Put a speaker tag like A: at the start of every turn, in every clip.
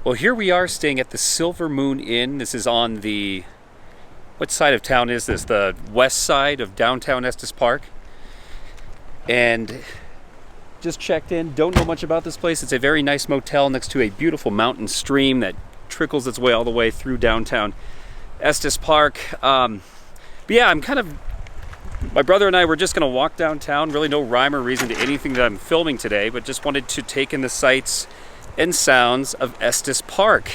A: Well, here we are staying at the Silver Moon Inn. This is on the, what side of town is this? The west side of downtown Estes Park. And just checked in, don't know much about this place. It's a very nice motel next to a beautiful mountain stream that trickles its way all the way through downtown Estes Park. But yeah, my brother and I were just gonna walk downtown. Really no rhyme or reason to anything that I'm filming today, but just wanted to take in the sights and sounds of Estes Park.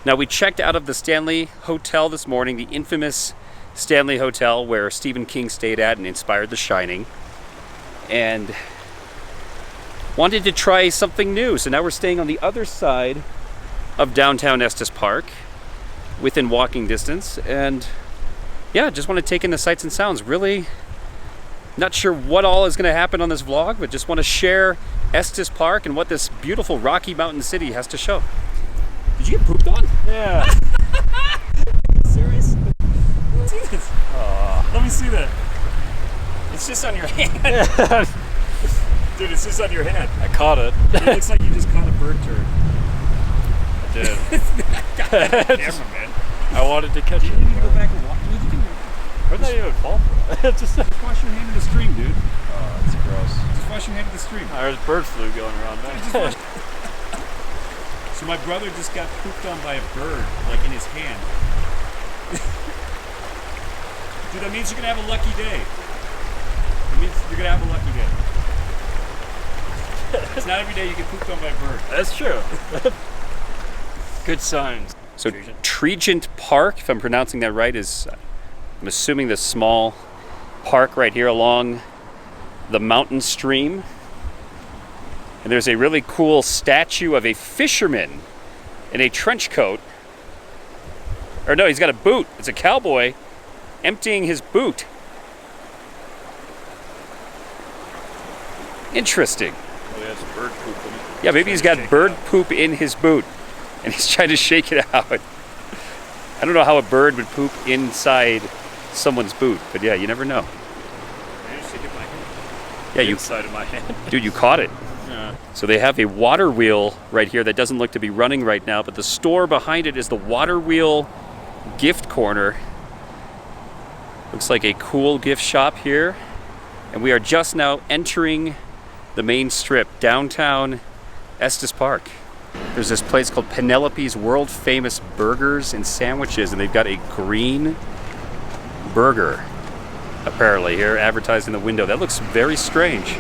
A: Now, we checked out of the Stanley Hotel this morning, the infamous Stanley Hotel where Stephen King stayed at and inspired The Shining, and wanted to try something new. So now we're staying on the other side of downtown Estes Park, within walking distance, and yeah, just want to take in the sights and sounds. Really not sure what all is going to happen on this vlog, but just want to share Estes Park and what this beautiful Rocky Mountain city has to show. Did you get pooped on?
B: Yeah.
A: Serious? See this? Let me see that. It's just on your hand. Dude, it's just on your hand.
B: I caught it.
A: It looks like you just caught a bird turd.
B: I did.
A: Camera, man.
B: I wanted to catch it.
A: You need to go back and walk.
B: Where'd that even fall from?
A: Just wash your hand in the stream, dude.
B: Oh, that's gross.
A: Just wash your hand in the stream.
B: There's bird flu going around now.
A: So my brother just got pooped on by a bird, like in his hand. Dude, that means you're gonna have a lucky day. It means you're gonna have a lucky day. It's not every day you get pooped on by a bird.
B: That's true. Good signs.
A: So Tregent Park, if I'm pronouncing that right, is, I'm assuming, this small park right here along the mountain stream. And there's a really cool statue of a fisherman in a trench coat. Or no, he's got a boot. It's a cowboy emptying his boot. Interesting.
B: Oh, he has bird poop in it.
A: Yeah, maybe he's got bird poop in his boot and he's trying to shake it out. I don't know how a bird would poop inside someone's boot, but yeah, you never know.
B: I just shake it by hand.
A: Yeah,
B: Inside of my hand.
A: Dude, you caught it.
B: Yeah.
A: So they have a water wheel right here that doesn't look to be running right now, but the store behind it is the Water Wheel Gift Corner. Looks like a cool gift shop here. And we are just now entering the main strip, downtown Estes Park. There's this place called Penelope's World Famous Burgers and Sandwiches, and they've got a green burger, apparently, here advertised in the window. That looks very strange.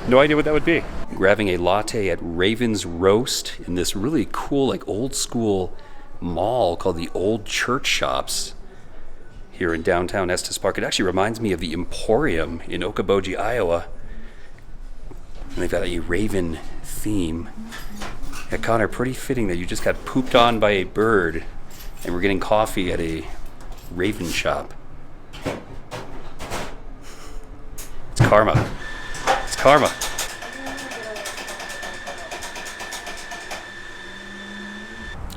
A: No idea what that would be. Grabbing a latte at Raven's Roast in this really cool, like old school mall called the Old Church Shops here in downtown Estes Park. It actually reminds me of the Emporium in Okoboji, Iowa. And they've got a Raven theme. Yeah, Connor, pretty fitting that you just got pooped on by a bird and we're getting coffee at a Raven shop. It's karma. It's karma.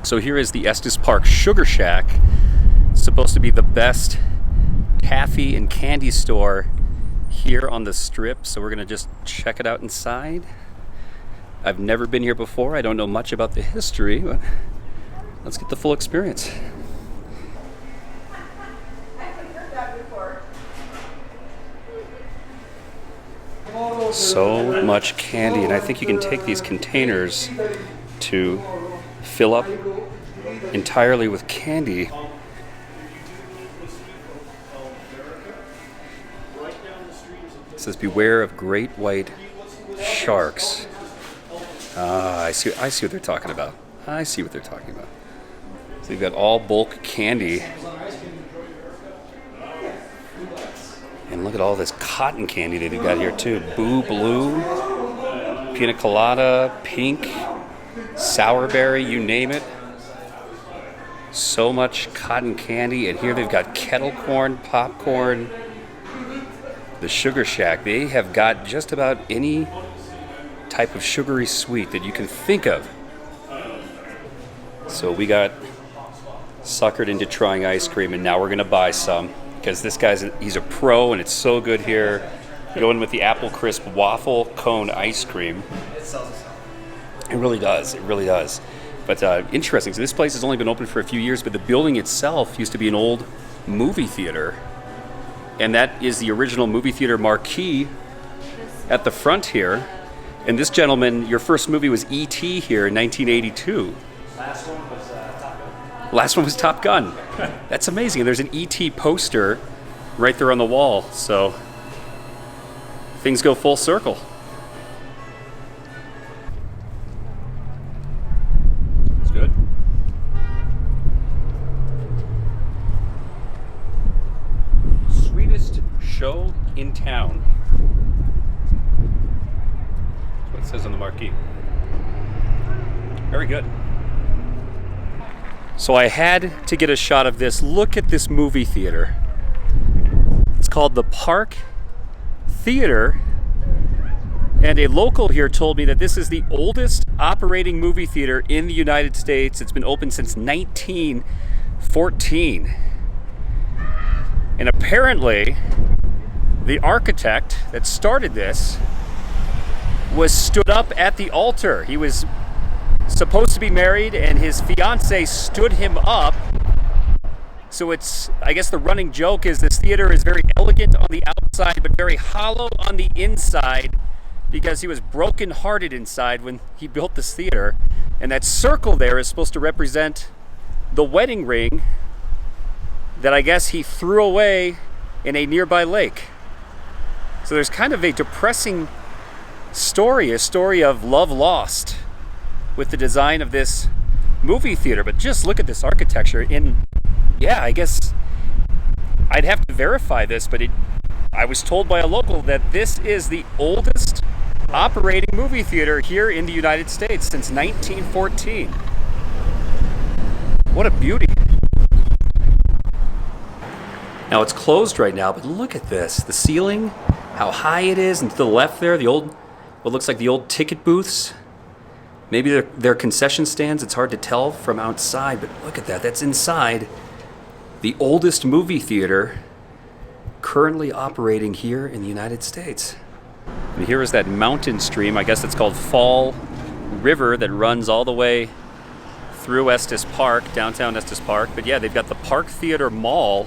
A: So here is the Estes Park Sugar Shack. It's supposed to be the best taffy and candy store here on the strip, so we're gonna just check it out inside. I've never been here before. I don't know much about the history, but let's get the full experience. So much candy, and I think you can take these containers to fill up entirely with candy. It says, beware of great white sharks. I see what they're talking about. I see what they're talking about. So you've got all bulk candy. And look at all this cotton candy that they've got here too. Boo Blue, Pina Colada, Pink, Sour Berry, you name it. So much cotton candy. And here they've got kettle corn, popcorn. The Sugar Shack, they have got just about any type of sugary sweet that you can think of. So we got suckered into trying ice cream, and now we're gonna buy some because this he's a pro, and it's so good here. Going with the apple crisp waffle cone ice cream. It really does. It really does. But interesting. So this place has only been open for a few years, but the building itself used to be an old movie theater. And that is the original movie theater marquee at the front here. And this gentleman, your first movie was E.T. here in 1982.
B: Last one was Top Gun.
A: Last one was Top Gun. That's amazing. And there's an E.T. poster right there on the wall. So things go full circle. It's good. Sweetest show in town. That's what it says on the marquee. Very good. So I had to get a shot of this. Look at this movie theater. It's called the Park Theater. And a local here told me that this is the oldest operating movie theater in the United States. It's been open since 1914. And apparently, the architect that started this was stood up at the altar. He was supposed to be married and his fiancée stood him up. So it's, I guess the running joke is this theater is very elegant on the outside but very hollow on the inside because he was broken-hearted inside when he built this theater. And that circle there is supposed to represent the wedding ring that I guess he threw away in a nearby lake. So there's kind of a depressing story, a story of love lost with the design of this movie theater. But just look at this architecture. Yeah, I guess I'd have to verify this, but I was told by a local that this is the oldest operating movie theater here in the United States since 1914. What a beauty. Now it's closed right now, but look at this. The ceiling, how high it is, and to the left there, the old, what looks like the old ticket booths. Maybe they're concession stands. It's hard to tell from outside, but look at that. That's inside the oldest movie theater currently operating here in the United States. And here is that mountain stream. I guess it's called Fall River that runs all the way through Estes Park, downtown Estes Park. But yeah, they've got the Park Theater Mall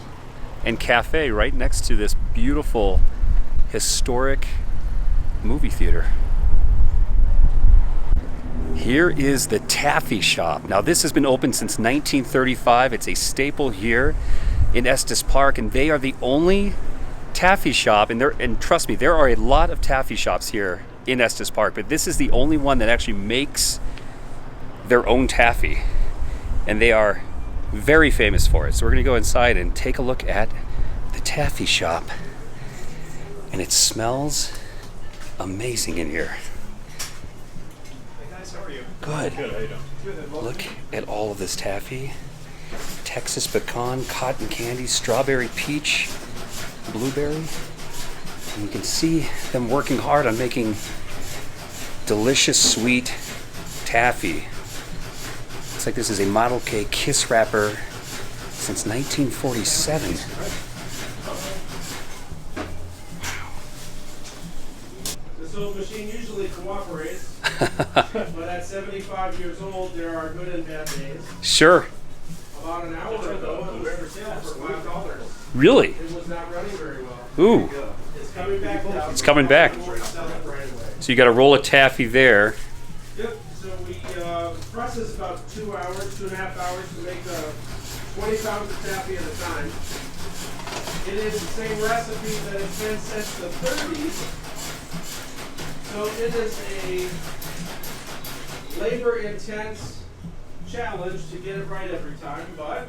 A: and cafe right next to this beautiful historic movie theater. Here is the Taffy shop. Now this has been open since 1935. It's a staple here in Estes Park, and they are the only taffy shop, and trust me, there are a lot of taffy shops here in Estes Park, but this is the only one that actually makes their own taffy, and they are very famous for it. So we're gonna go inside and take a look at the taffy shop, and it smells amazing in here. Good.
B: Good, how you doing?
A: Look at all of this taffy. Texas pecan, cotton candy, strawberry peach, blueberry. And you can see them working hard on making delicious sweet taffy. Looks like this is a Model K kiss wrapper since 1947.
C: This old machine usually cooperates, but at 75 years old, there are good and bad days.
A: Sure.
C: About an hour ago, it was for sale for $5.
A: Really?
C: It was not running very well.
A: Ooh.
C: It's coming back now.
A: It's coming back.
C: We won't sell it right away.
A: So you got a roll of taffy there.
C: Yep, so we process about 2 hours, 2.5 hours to make 20 pounds of taffy at a time. It is the same recipe that has been since the 30s. So it is a labor-intense challenge to get it right every time, but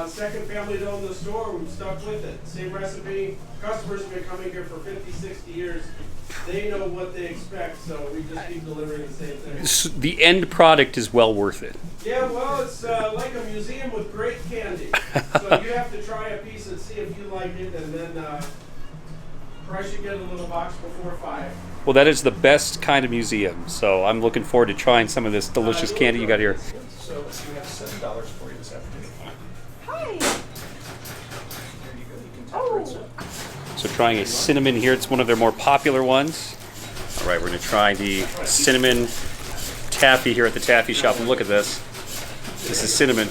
C: second family to own the store, we've stuck with it. Same recipe. Customers have been coming here for 50, 60 years. They know what they expect, so we just keep delivering the same thing.
A: The end product is well worth it.
C: Yeah, well, it's like a museum with great candy. So you have to try a piece and see if you like it, and then price you get a little box before 5.
A: Well, that is the best kind of museum, so I'm looking forward to trying some of this delicious candy you got here.
D: So we have $7 for you this afternoon.
E: Hi.
D: There you go. You can tap
E: Oh.
D: right, sir.
A: So trying a cinnamon here, it's one of their more popular ones. All right, we're gonna try the cinnamon taffy here at the taffy shop, and look at this. This is cinnamon.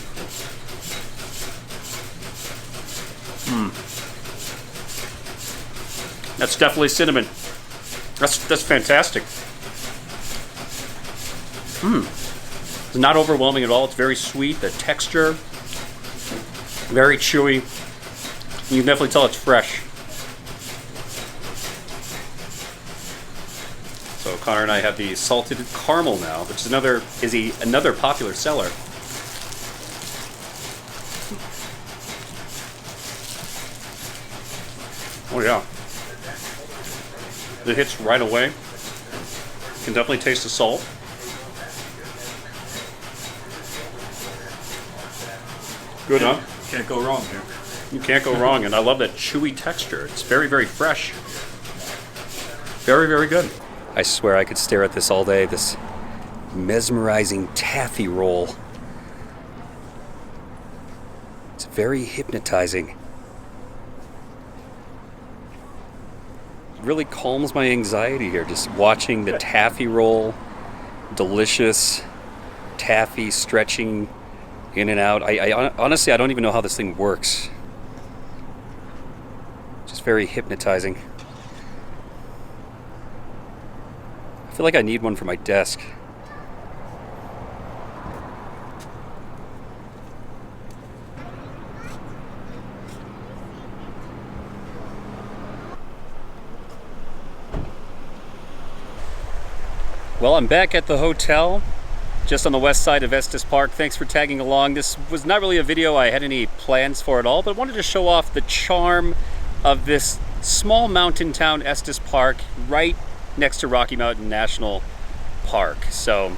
A: That's definitely cinnamon. That's fantastic. It's not overwhelming at all. It's very sweet. The texture, very chewy. You can definitely tell it's fresh. So Connor and I have the salted caramel now, which is another popular seller. Oh yeah. It hits right away. You can definitely taste the salt. Good, huh?
D: Can't go wrong here.
A: You can't go wrong, and I love that chewy texture. It's very, very fresh. Very, very good. I swear I could stare at this all day, this mesmerizing taffy roll. It's very hypnotizing. It really calms my anxiety here, just watching the taffy roll. Delicious taffy stretching in and out. I honestly, I don't even know how this thing works. Just very hypnotizing. I feel like I need one for my desk. Well, I'm back at the hotel, just on the west side of Estes Park. Thanks for tagging along. This was not really a video I had any plans for at all, but I wanted to show off the charm of this small mountain town, Estes Park, right next to Rocky Mountain National Park. So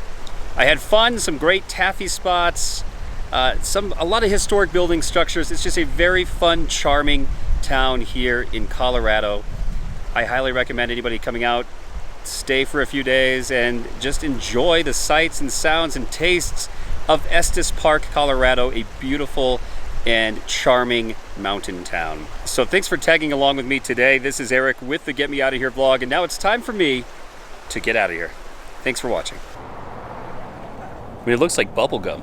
A: I had fun, some great taffy spots, a lot of historic building structures. It's just a very fun, charming town here in Colorado. I highly recommend anybody coming out, stay for a few days, and just enjoy the sights and sounds and tastes of Estes Park, Colorado, a beautiful and charming mountain town. So thanks for tagging along with me today. This is Eric with the Get Me Out of Here vlog, and now it's time for me to get out of here. Thanks for watching. I mean, it looks like bubble gum.